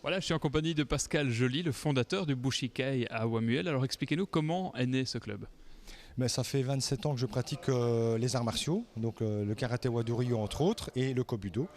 Voilà, je suis en compagnie de Pascal Joly, le fondateur du Bushikai à Wamuel. Alors expliquez-nous comment est né ce club. Mais ça fait 27 ans que je pratique les arts martiaux, donc le karaté Wado-Ryu entre autres et le kobudo.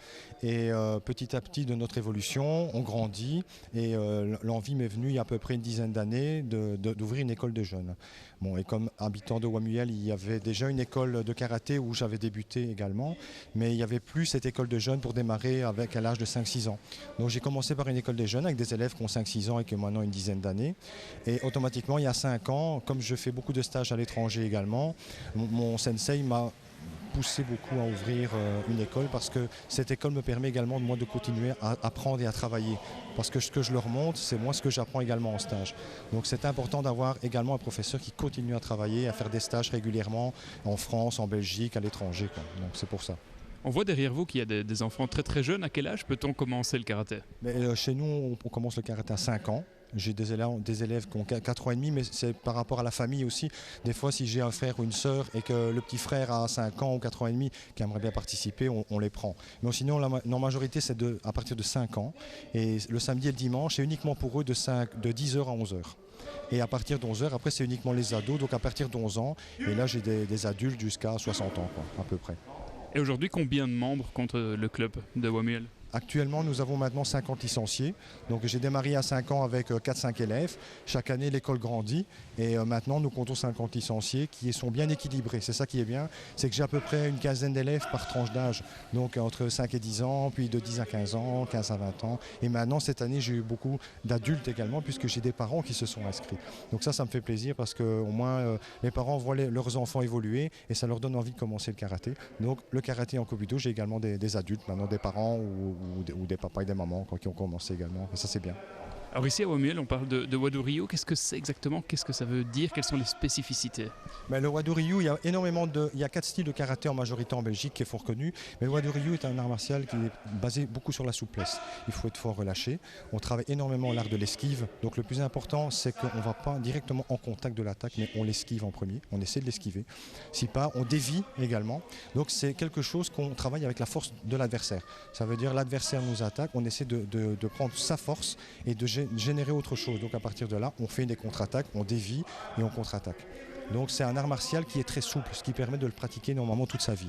Et petit à petit de notre évolution, on grandit et l'envie m'est venue il y a à peu près une dizaine d'années d'ouvrir une école de jeunes. Bon, et comme habitant de Wamuel, il y avait déjà une école de karaté où j'avais débuté également, mais il n'y avait plus cette école de jeunes pour démarrer à l'âge de 5-6 ans. Donc j'ai commencé par une école des jeunes avec des élèves qui ont 5-6 ans et qui ont maintenant une dizaine d'années. Et automatiquement, il y a 5 ans, comme je fais beaucoup de stages à l'étranger également, mon sensei m'a poussé beaucoup à ouvrir une école parce que cette école me permet également moi de continuer à apprendre et à travailler. Parce que ce que je leur montre, c'est moi ce que j'apprends également en stage. Donc c'est important d'avoir également un professeur qui continue à travailler, à faire des stages régulièrement en France, en Belgique, à l'étranger. Donc c'est pour ça. On voit derrière vous qu'il y a des enfants très très jeunes. À quel âge peut-on commencer le karaté? Mais, chez nous, on commence le karaté à 5 ans. J'ai des élèves qui ont 4 ans et demi, mais c'est par rapport à la famille aussi. Des fois, si j'ai un frère ou une sœur et que le petit frère a 5 ans ou 4 ans et demi qui aimerait bien participer, on les prend. Mais sinon, la majorité, c'est à partir de 5 ans. Et le samedi et le dimanche, c'est uniquement pour eux de 10h à 11h. Et à partir de 11h, après, c'est uniquement les ados. Donc à partir de 11 ans, et là, j'ai des adultes jusqu'à 60 ans, quoi, à peu près. Et aujourd'hui, combien de membres compte le club de Wamuel? Actuellement, nous avons maintenant 50 licenciés. Donc j'ai démarré à 5 ans avec 4-5 élèves. Chaque année, l'école grandit. Et maintenant, nous comptons 50 licenciés qui sont bien équilibrés. C'est ça qui est bien. C'est que j'ai à peu près une quinzaine d'élèves par tranche d'âge. Donc entre 5 et 10 ans, puis de 10 à 15 ans, 15 à 20 ans. Et maintenant, cette année, j'ai eu beaucoup d'adultes également, puisque j'ai des parents qui se sont inscrits. Donc ça me fait plaisir parce qu'au moins, les parents voient leurs enfants évoluer et ça leur donne envie de commencer le karaté. Donc le karaté en kobudo, j'ai également des adultes, maintenant des parents ou des papas et des mamans qui ont commencé également. Et ça, c'est bien. Alors ici à Wamuel, on parle de Wado-Ryu. Qu'est-ce que c'est exactement? Qu'est-ce que ça veut dire? Quelles sont les spécificités? Mais le Wado-Ryu, il y a 4 styles de karaté en majorité en Belgique qui sont reconnus. Mais le Wado-Ryu est un art martial qui est basé beaucoup sur la souplesse. Il faut être fort relâché. On travaille énormément l'art de l'esquive. Donc le plus important, c'est qu'on ne va pas directement en contact de l'attaque, mais on l'esquive en premier. On essaie de l'esquiver. Si pas, on dévie également. Donc c'est quelque chose qu'on travaille avec la force de l'adversaire. Ça veut dire l'adversaire nous attaque, on essaie de prendre sa force et de générer autre chose. Donc à partir de là, on fait des contre-attaques, on dévie et on contre-attaque. Donc c'est un art martial qui est très souple, ce qui permet de le pratiquer normalement toute sa vie.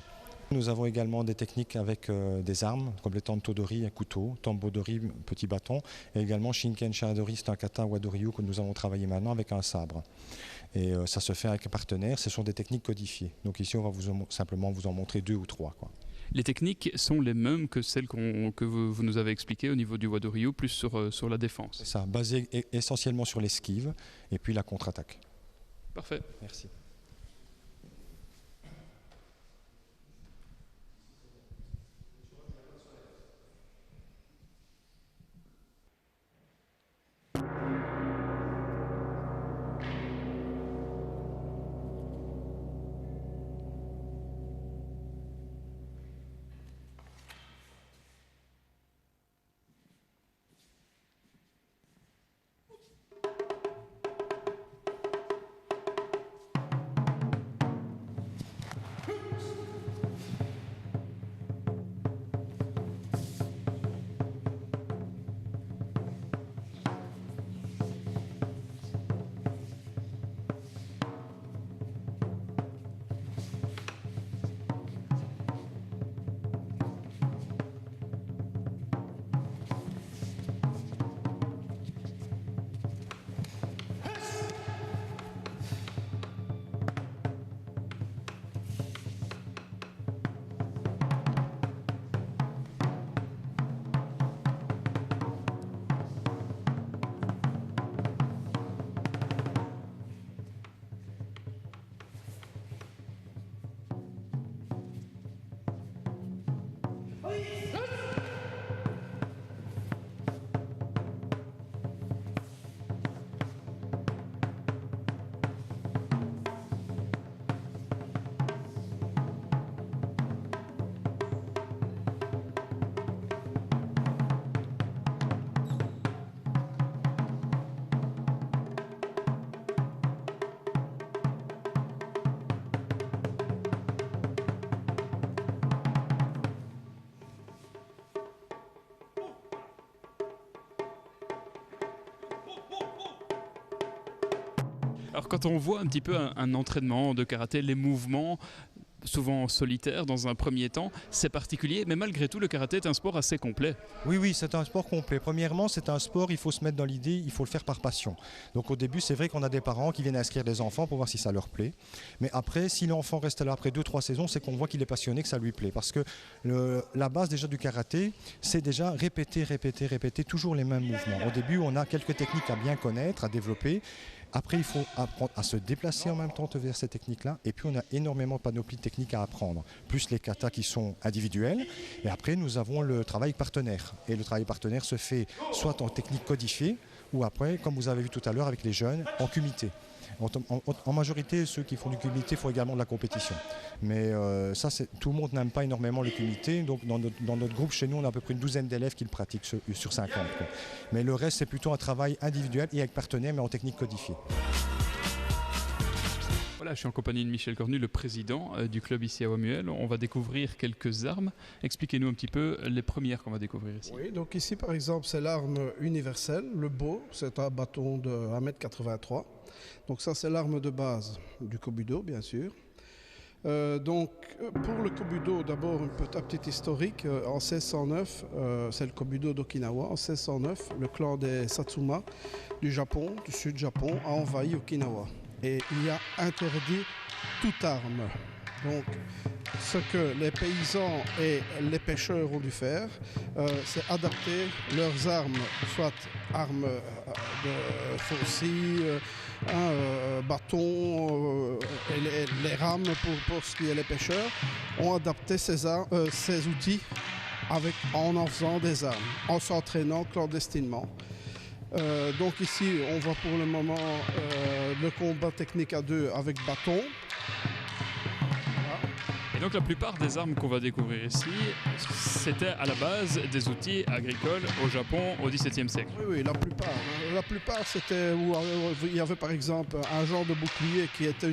Nous avons également des techniques avec des armes, comme les tantodori, un couteau, tambodori, petit bâton, et également shinken shadori, c'est un kata Wado-Ryu que nous avons travaillé maintenant avec un sabre. Et ça se fait avec un partenaire, ce sont des techniques codifiées. Donc ici, on va simplement vous en montrer 2 ou 3, quoi. Les techniques sont les mêmes que celles que vous nous avez expliquées au niveau du Wado-Ryu, plus sur la défense. C'est ça, basé essentiellement sur l'esquive et puis la contre-attaque. Parfait. Merci. Alors quand on voit un petit peu un entraînement de karaté, les mouvements, souvent en solitaire dans un premier temps, c'est particulier, mais malgré tout le karaté est un sport assez complet. Oui, c'est un sport complet. Premièrement, c'est un sport, il faut se mettre dans l'idée, il faut le faire par passion. Donc au début, c'est vrai qu'on a des parents qui viennent inscrire des enfants pour voir si ça leur plaît. Mais après, si l'enfant reste là après 2-3 saisons, c'est qu'on voit qu'il est passionné, que ça lui plaît. Parce que la base déjà du karaté, c'est déjà répéter toujours les mêmes mouvements. Au début, on a quelques techniques à bien connaître, à développer. Après, il faut apprendre à se déplacer en même temps vers ces techniques-là. Et puis, on a énormément de panoplie de techniques à apprendre. Plus les katas qui sont individuels. Et après, nous avons le travail partenaire. Et le travail partenaire se fait soit en technique codifiée, ou après, comme vous avez vu tout à l'heure avec les jeunes, en kumité. En majorité, ceux qui font du kumité font également de la compétition. Mais tout le monde n'aime pas énormément le kumité. Donc dans notre groupe, chez nous, on a à peu près une douzaine d'élèves qui le pratiquent sur 50. Quoi. Mais le reste, c'est plutôt un travail individuel et avec partenaire, mais en technique codifiée. Voilà, je suis en compagnie de Michel Cornu, le président du club ici à Wamuel. On va découvrir quelques armes. Expliquez-nous un petit peu les premières qu'on va découvrir ici. Oui, donc ici par exemple, c'est l'arme universelle, le bo, c'est un bâton de 1,83 m. Donc ça, c'est l'arme de base du kobudo, bien sûr. Donc pour le kobudo, d'abord un petit historique. En 1609, c'est le kobudo d'Okinawa. En 1609, le clan des Satsuma du Japon, du sud-Japon, a envahi Okinawa. Et il a interdit toute arme. Donc, ce que les paysans et les pêcheurs ont dû faire, c'est adapter leurs armes, soit armes de faucille, bâtons, et les rames pour ce qui est les pêcheurs, ont adapté ces outils en faisant des armes, en s'entraînant clandestinement. Donc ici, on voit pour le moment le combat technique à deux avec bâton. Et donc la plupart des armes qu'on va découvrir ici, c'était à la base des outils agricoles au Japon au XVIIe siècle. Oui, la plupart. La plupart, c'était où il y avait par exemple un genre de bouclier qui était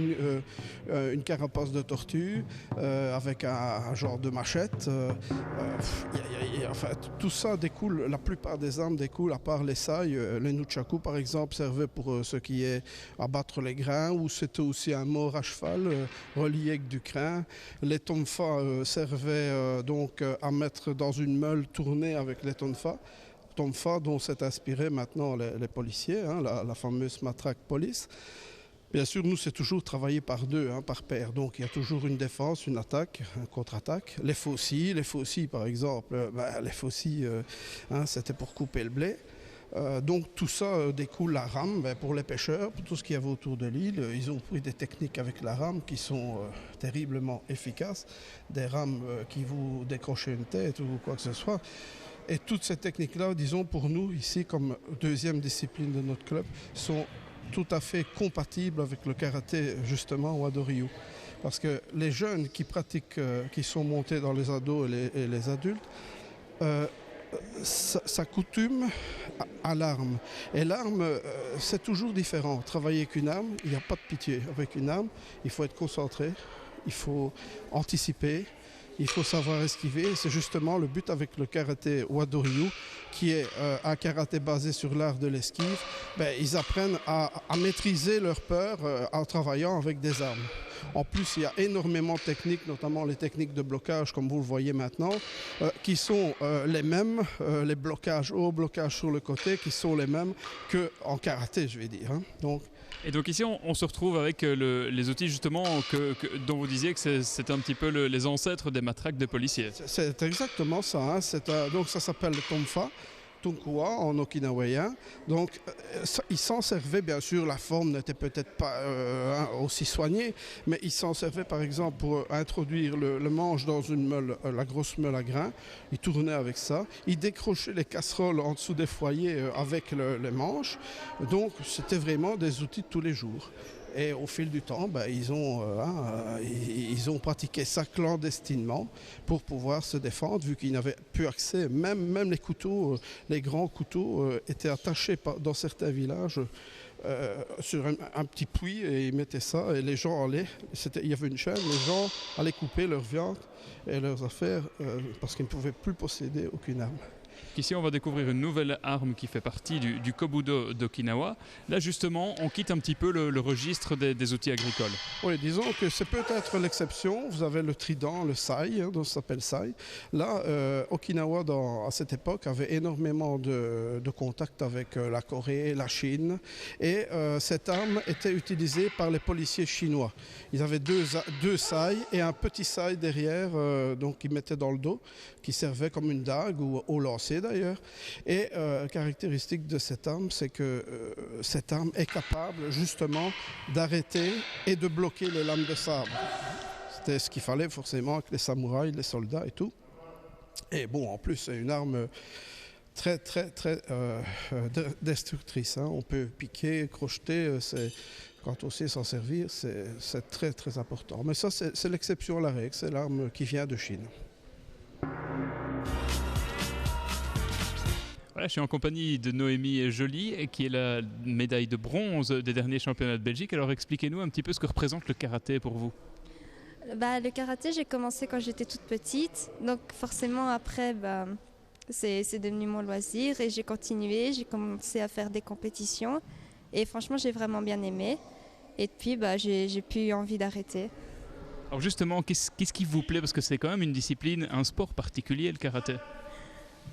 une carapace de tortue avec un genre de machette. Enfin, tout ça découle, la plupart des armes découlent, à part les sailles. Les nunchaku, par exemple, servaient pour ce qui est abattre les grains, ou c'était aussi un mort à cheval relié avec du crin. Les tonfa servaient donc à mettre dans une meule tournée avec les tonfa dont s'est inspiré maintenant les policiers, hein, la fameuse matraque police. Bien sûr, nous, c'est toujours travailler par deux, hein, par paire. Donc, il y a toujours une défense, une attaque, une contre-attaque. Les faucilles, par exemple, les faucilles, c'était pour couper le blé. Donc tout ça découle la rame pour les pêcheurs, pour tout ce qu'il y avait autour de l'île. Ils ont pris des techniques avec la rame qui sont terriblement efficaces. Des rames qui vous décrochent une tête ou quoi que ce soit. Et toutes ces techniques-là, disons pour nous, ici, comme deuxième discipline de notre club, sont tout à fait compatibles avec le karaté, justement, au Wado-Ryu. Parce que les jeunes qui pratiquent, qui sont montés dans les ados et les adultes, ça coutume à l'arme. Et l'arme, c'est toujours différent. Travailler avec une arme, il n'y a pas de pitié. Avec une arme, il faut être concentré, il faut anticiper, il faut savoir esquiver. C'est justement le but avec le karaté Wado-Ryu, qui est un karaté basé sur l'art de l'esquive. Ils apprennent à maîtriser leur peur en travaillant avec des armes. En plus, il y a énormément de techniques, notamment les techniques de blocage, comme vous le voyez maintenant, qui sont les mêmes, les blocages haut, blocages sur le côté, qui sont les mêmes qu'en karaté, je vais dire. Hein. Et donc ici, on se retrouve avec les outils justement dont vous disiez que c'était un petit peu les ancêtres des matraques de policiers. C'est exactement ça. Hein. Donc ça s'appelle le tonfa. Tunkuwa en okinawayen. Donc, ils s'en servaient, bien sûr, la forme n'était peut-être pas aussi soignée, mais ils s'en servaient, par exemple, pour introduire le manche dans une meule, la grosse meule à grains. Ils tournaient avec ça. Ils décrochaient les casseroles en dessous des foyers avec les manches. Donc, c'était vraiment des outils de tous les jours. Et au fil du temps, ils ont pratiqué ça clandestinement pour pouvoir se défendre, vu qu'ils n'avaient plus accès. Même les couteaux, les grands couteaux étaient attachés dans certains villages sur un petit puits, et ils mettaient ça et les gens allaient. Il y avait une chaîne, les gens allaient couper leur viande et leurs affaires parce qu'ils ne pouvaient plus posséder aucune arme. Ici, on va découvrir une nouvelle arme qui fait partie du Kobudo d'Okinawa. Là, justement, on quitte un petit peu le registre des outils agricoles. Oui, disons que c'est peut-être l'exception. Vous avez le trident, le sai, donc ça s'appelle sai. Là, Okinawa, à cette époque, avait énormément de contacts avec la Corée, la Chine. Et cette arme était utilisée par les policiers chinois. Ils avaient deux sai et un petit sai derrière, donc qu'ils mettaient dans le dos, qui servait comme une dague ou au lancer d'ailleurs. Et caractéristique de cette arme, c'est que cette arme est capable justement d'arrêter et de bloquer les lames de sabre. C'était ce qu'il fallait forcément avec les samouraïs, les soldats et tout. Et bon, en plus, c'est une arme très destructrice. Hein. On peut piquer, crocheter, quand on sait s'en servir, c'est très important. Mais ça, c'est l'exception à la règle, c'est l'arme qui vient de Chine. Voilà, je suis en compagnie de Noémie Joly, qui est la médaille de bronze des derniers championnats de Belgique. Alors expliquez-nous un petit peu ce que représente le karaté pour vous. Le karaté, j'ai commencé quand j'étais toute petite. Donc forcément, après, c'est devenu mon loisir et j'ai continué. J'ai commencé à faire des compétitions et franchement, j'ai vraiment bien aimé. Et puis, j'ai plus eu envie d'arrêter. Alors justement, qu'est-ce qui vous plaît? Parce que c'est quand même une discipline, un sport particulier, le karaté.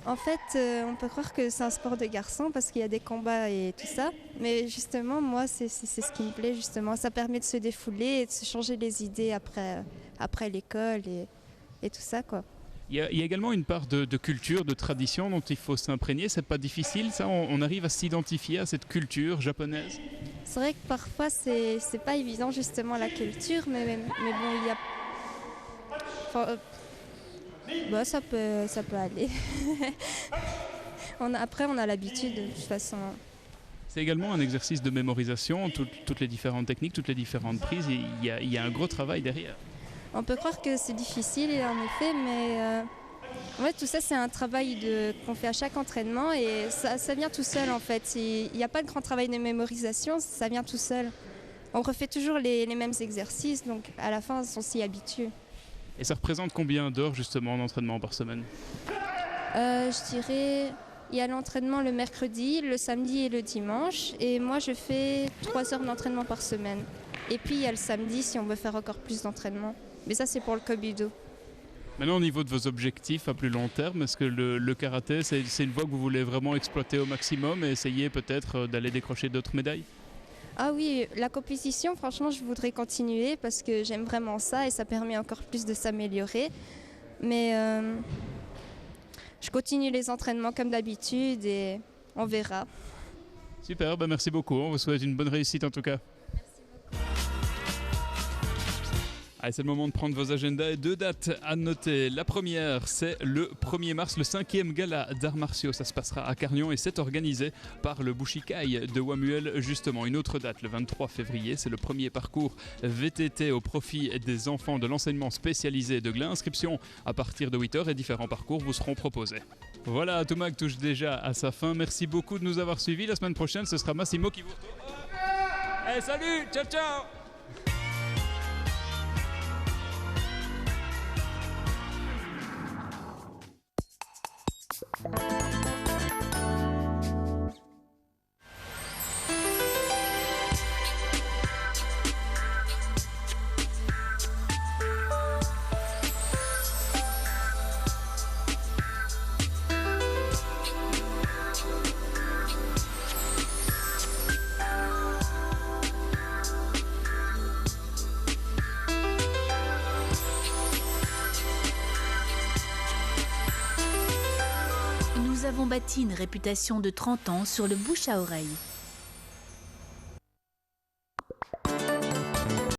En fait, on peut croire que c'est un sport de garçon parce qu'il y a des combats et tout ça. Mais justement, moi, c'est ce qui me plaît, justement. Ça permet de se défouler et de se changer les idées après l'école et tout ça, quoi. Il y a également une part de culture, de tradition dont il faut s'imprégner. C'est pas difficile, ça? On arrive à s'identifier à cette culture japonaise? C'est vrai que parfois, c'est pas évident, justement, la culture. Mais bon, il y a... ça peut aller. Après, on a l'habitude de toute façon. C'est également un exercice de mémorisation, toutes les différentes techniques, toutes les différentes prises. Il y a un gros travail derrière. On peut croire que c'est difficile, en effet, mais tout ça, c'est un travail qu'on fait à chaque entraînement et ça vient tout seul, en fait. Il n'y a pas de grand travail de mémorisation, ça vient tout seul. On refait toujours les mêmes exercices, donc à la fin, on s'y habitue. Et ça représente combien d'heures justement d'entraînement par semaine? Je dirais, il y a l'entraînement le mercredi, le samedi et le dimanche. Et moi, je fais 3 heures d'entraînement par semaine. Et puis, il y a le samedi si on veut faire encore plus d'entraînement. Mais ça, c'est pour le Kobudo. Maintenant, au niveau de vos objectifs à plus long terme, est-ce que le karaté, c'est une voie que vous voulez vraiment exploiter au maximum et essayer peut-être d'aller décrocher d'autres médailles? Ah oui, la compétition, franchement, je voudrais continuer parce que j'aime vraiment ça et ça permet encore plus de s'améliorer. Mais je continue les entraînements comme d'habitude et on verra. Super, merci beaucoup. On vous souhaite une bonne réussite en tout cas. Allez, c'est le moment de prendre vos agendas et 2 dates à noter. La première, c'est le 1er mars, le 5e gala d'arts martiaux. Ça se passera à Carnion et c'est organisé par le Bushikai de Wamuel justement. Une autre date, le 23 février, c'est le premier parcours VTT au profit des enfants de l'enseignement spécialisé de Glin. Inscription à partir de 8h et différents parcours vous seront proposés. Voilà, Tomac touche déjà à sa fin. Merci beaucoup de nous avoir suivis. La semaine prochaine, ce sera Massimo qui vous retrouve. Allez, salut, ciao ciao. Nous avons bâti une réputation de 30 ans sur le bouche à oreille.